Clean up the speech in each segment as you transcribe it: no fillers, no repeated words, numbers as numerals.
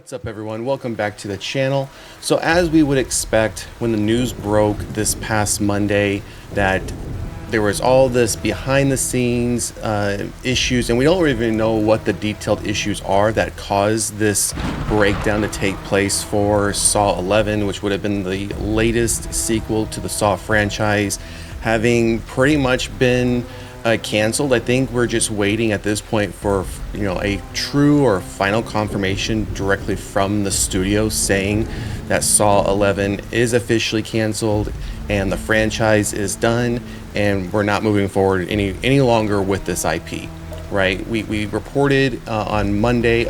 What's up, everyone? Welcome back to the channel. So as we would expect, when the news broke this past Monday that there was all this behind the scenes issues, and we don't even know what the detailed issues are that caused this breakdown to take place for Saw 11, which would have been the latest sequel to the Saw franchise, having pretty much been canceled. I think we're just waiting at this point for a true or final confirmation directly from the studio saying that Saw 11 is officially canceled and the franchise is done and we're not moving forward any longer with this IP. Right? We reported on Monday,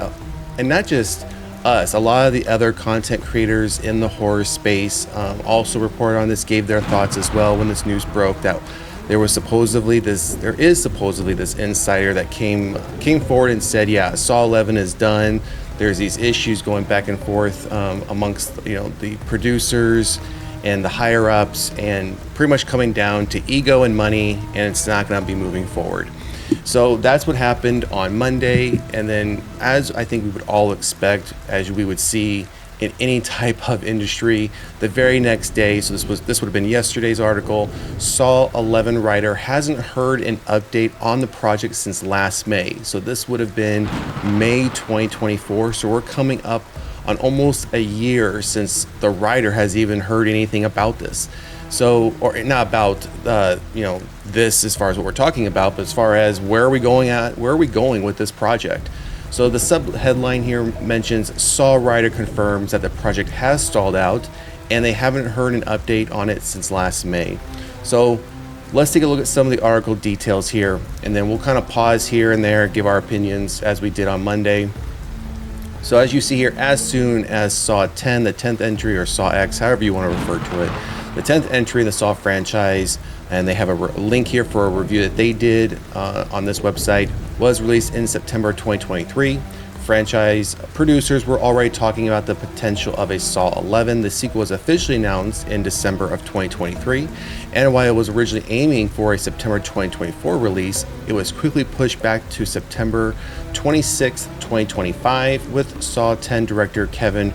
and not just us, a lot of the other content creators in the horror space also reported on this, gave their thoughts as well when this news broke that there is supposedly this insider that came forward and said, yeah, Saw 11 is done. There's these issues going back and forth amongst the producers and the higher ups, and pretty much coming down to ego and money, and it's not going to be moving forward. So that's what happened on Monday, and then, as I think we would all expect, as we would see in any type of industry, the very next day, so this would have been yesterday's article, Saw 11 writer hasn't heard an update on the project since last May. So this would have been May 2024. So we're coming up on almost a year since the writer has even heard anything about this. So, or not about this as far as what we're talking about, but as far as where are we going with this project. So the sub-headline here mentions Saw writer confirms that the project has stalled out and they haven't heard an update on it since last May. So let's take a look at some of the article details here, and then we'll kind of pause here and there, give our opinions as we did on Monday. So as you see here, as soon as Saw 10, the 10th entry, or Saw X, however you want to refer to it, the 10th entry in the Saw franchise, and they have a link here for a review that they did on this website, was released in September 2023. Franchise producers were already talking about the potential of a Saw 11. The sequel was officially announced in December of 2023, and while it was originally aiming for a September 2024 release, it was quickly pushed back to September 26, 2025, with Saw 10 director Kevin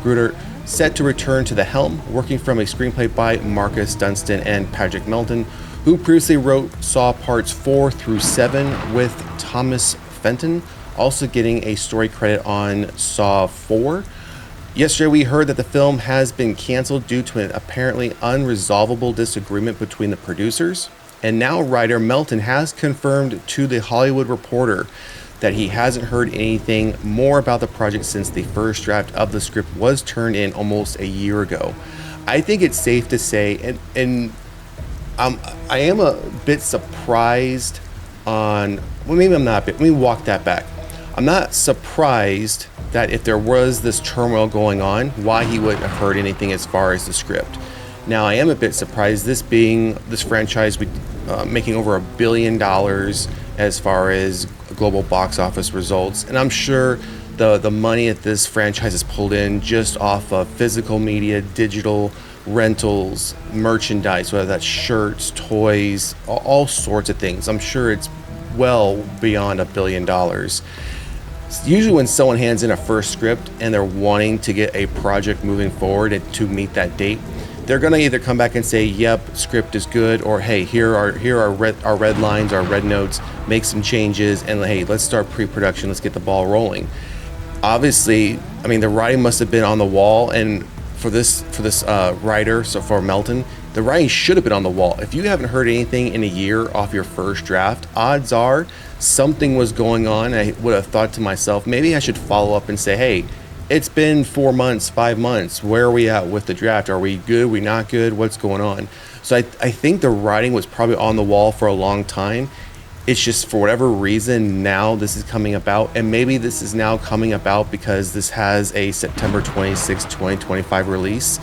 Gruder set to return to the helm, working from a screenplay by Marcus Dunstan and Patrick Melton, who previously wrote Saw Parts 4 through 7 with Thomas Fenton, also getting a story credit on Saw 4. Yesterday we heard that the film has been canceled due to an apparently unresolvable disagreement between the producers, and now writer Melton has confirmed to The Hollywood Reporter that he hasn't heard anything more about the project since the first draft of the script was turned in almost a year ago. I think it's safe to say, and I am a bit surprised on, well, maybe I'm not, but let me walk that back. I'm not surprised that if there was this turmoil going on, why he wouldn't have heard anything as far as the script. Now, I am a bit surprised, this franchise making over $1 billion as far as global box office results, and I'm sure the money that this franchise has pulled in just off of physical media, digital rentals, merchandise, whether that's shirts, toys, all sorts of things, I'm sure it's well beyond $1 billion. Usually when someone hands in a first script and they're wanting to get a project moving forward and to meet that date, they're going to either come back and say, yep, script is good, or hey, here are red lines, our red notes, make some changes, and hey, let's start pre-production, let's get the ball rolling. Obviously, I mean, the writing must have been on the wall, and for this writer, so for Melton, the writing should have been on the wall. If you haven't heard anything in a year off your first draft, odds are something was going on. I would have thought to myself, maybe I should follow up and say, hey, it's been 4 months, 5 months. Where are we at with the draft? Are we good? Are we not good? What's going on? So I think the writing was probably on the wall for a long time. It's just for whatever reason now this is coming about, and maybe this is now coming about because this has a September 26, 2025 release,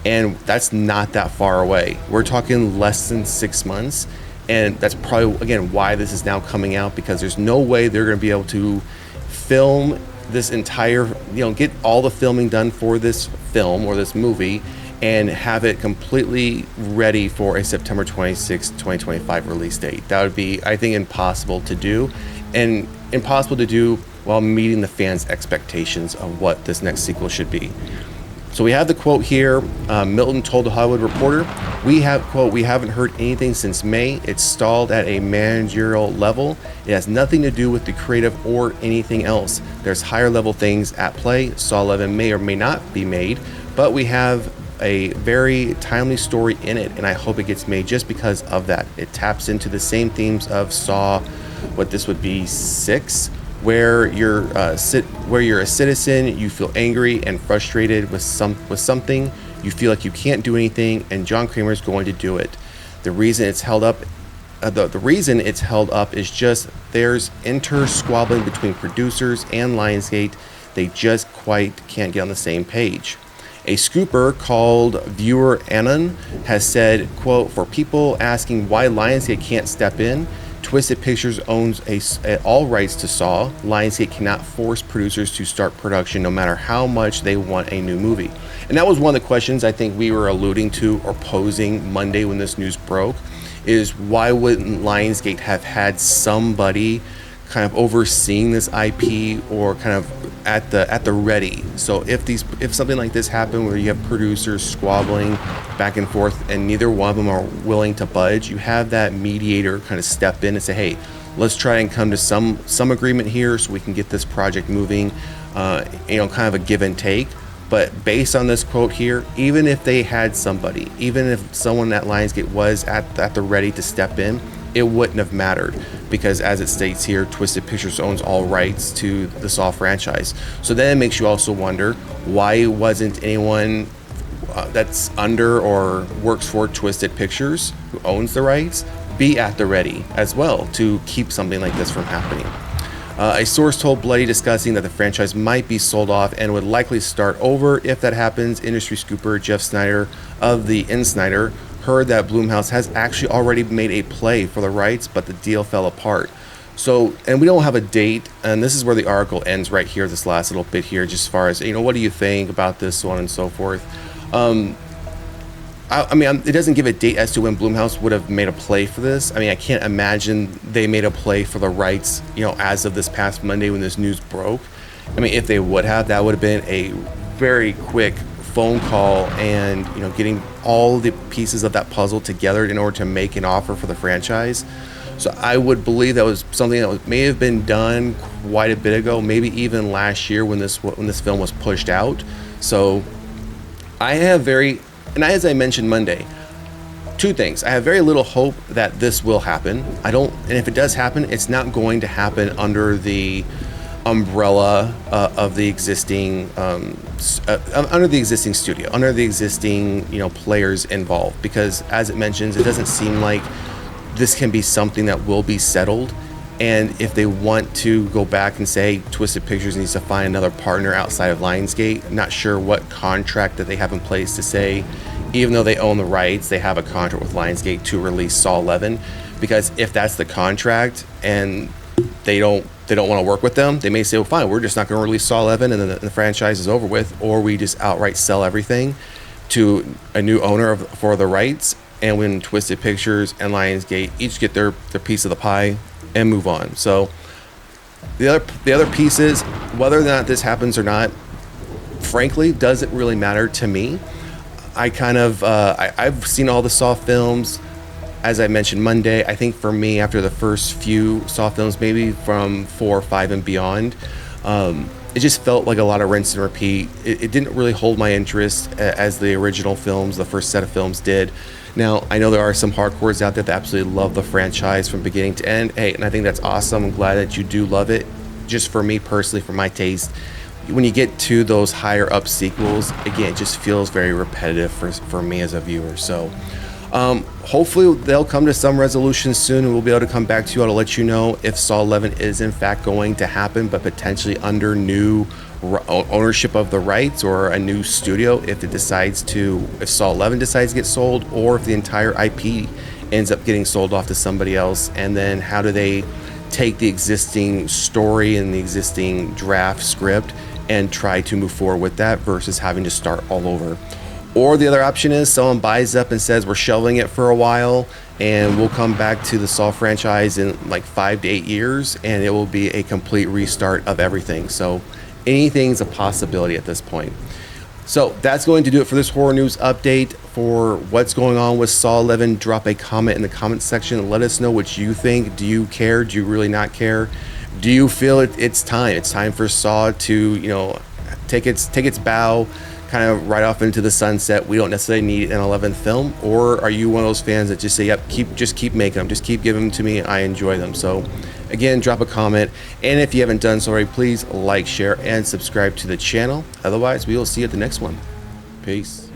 and that's not that far away. We're talking less than 6 months, and that's probably, again, why this is now coming out, because there's no way they're going to be able to film this entire, get all the filming done for this film or this movie and have it completely ready for a September 26, 2025 release date. That would be, I think, impossible to do, and impossible to do while meeting the fans' expectations of what this next sequel should be. So we have the quote here. Milton told the Hollywood Reporter, we haven't heard anything since May. It's stalled at a managerial level. It has nothing to do with the creative or anything else. There's higher level things at play. Saw 11 may or may not be made, but we have a very timely story in it, and I hope it gets made just because of that. It taps into the same themes of Saw, what this would be 6, where you're a citizen, you feel angry and frustrated with something, you feel like you can't do anything, and John Kramer's going to do it. The reason it's held up, is just there's squabbling between producers and Lionsgate. They just quite can't get on the same page. A scooper called Viewer Anon has said, quote, for people asking why Lionsgate can't step in, Twisted Pictures owns all rights to Saw. Lionsgate cannot force producers to start production no matter how much they want a new movie. And that was one of the questions I think we were alluding to or posing Monday when this news broke, is why wouldn't Lionsgate have had somebody kind of overseeing this IP or kind of at the ready? So if something like this happened where you have producers squabbling back and forth and neither one of them are willing to budge, you have that mediator kind of step in and say, hey, let's try and come to some agreement here so we can get this project moving, kind of a give and take. But based on this quote here, even if they had somebody, even if someone at Lionsgate was at the ready to step in, it wouldn't have mattered, because as it states here, Twisted Pictures owns all rights to the Saw franchise. So then it makes you also wonder, why wasn't anyone that's under or works for Twisted Pictures, who owns the rights, be at the ready as well to keep something like this from happening? A source told Bloody Discussing that the franchise might be sold off and would likely start over. If that happens, industry scooper Jeff Snyder of the Insnyder heard that Blumhouse has actually already made a play for the rights, but the deal fell apart. So, and we don't have a date, and this is where the article ends right here, this last little bit here, just as far as, what do you think about this, so on and so forth. It doesn't give a date as to when Blumhouse would have made a play for this. I can't imagine they made a play for the rights, as of this past Monday when this news broke. If they would have, that would have been a very quick phone call and, getting all the pieces of that puzzle together in order to make an offer for the franchise. So I would believe that was something that may have been done quite a bit ago, maybe even last year when this film was pushed out. So as I mentioned Monday, two things. I have very little hope that this will happen. And if it does happen, it's not going to happen under the umbrella of the existing under the existing studio, under the existing players involved, because as it mentions, it doesn't seem like this can be something that will be settled. And if they want to go back and say Twisted Pictures needs to find another partner outside of Lionsgate, I'm not sure what contract that they have in place to say, even though they own the rights, they have a contract with Lionsgate to release Saw 11. Because if that's the contract and they don't want to work with them, they may say, well, fine, we're just not going to release Saw 11 and then the franchise is over with, or we just outright sell everything to a new owner for the rights, and when Twisted Pictures and Lionsgate each get their piece of the pie and move on. So the other pieces, whether or not this happens or not, frankly, doesn't really matter to me. I've seen all the Saw films. As I mentioned Monday, I think for me, after the first few Saw films, maybe from 4 or 5 and beyond, it just felt like a lot of rinse and repeat. It didn't really hold my interest as the original films, the first set of films did. Now, I know there are some hardcores out there that absolutely love the franchise from beginning to end. Hey, and I think that's awesome. I'm glad that you do love it. Just for me personally, for my taste, when you get to those higher up sequels, again, it just feels very repetitive for me as a viewer. So hopefully they'll come to some resolution soon, and we'll be able to come back to you all to let you know if Saw 11 is in fact going to happen, but potentially under new ownership of the rights or a new studio if Saw 11 decides to get sold, or if the entire IP ends up getting sold off to somebody else. And then how do they take the existing story and the existing draft script and try to move forward with that versus having to start all over. Or the other option is someone buys up and says we're shelving it for a while, and we'll come back to the Saw franchise in like 5 to 8 years, and it will be a complete restart of everything. So anything's a possibility at this point. So that's going to do it for this horror news update for what's going on with Saw 11. Drop a comment in the comment section. Let us know what you think. Do you care? Do you really not care? Do you feel it's time? It's time for Saw to, you know, take its bow, kind of right off into the sunset. We don't necessarily need an 11th film. Or are you one of those fans that just say, yep, just keep making them, just keep giving them to me, I enjoy them. So again, drop a comment, and if you haven't done so already, please like, share, and subscribe to the channel. Otherwise, we will see you at the next one. Peace.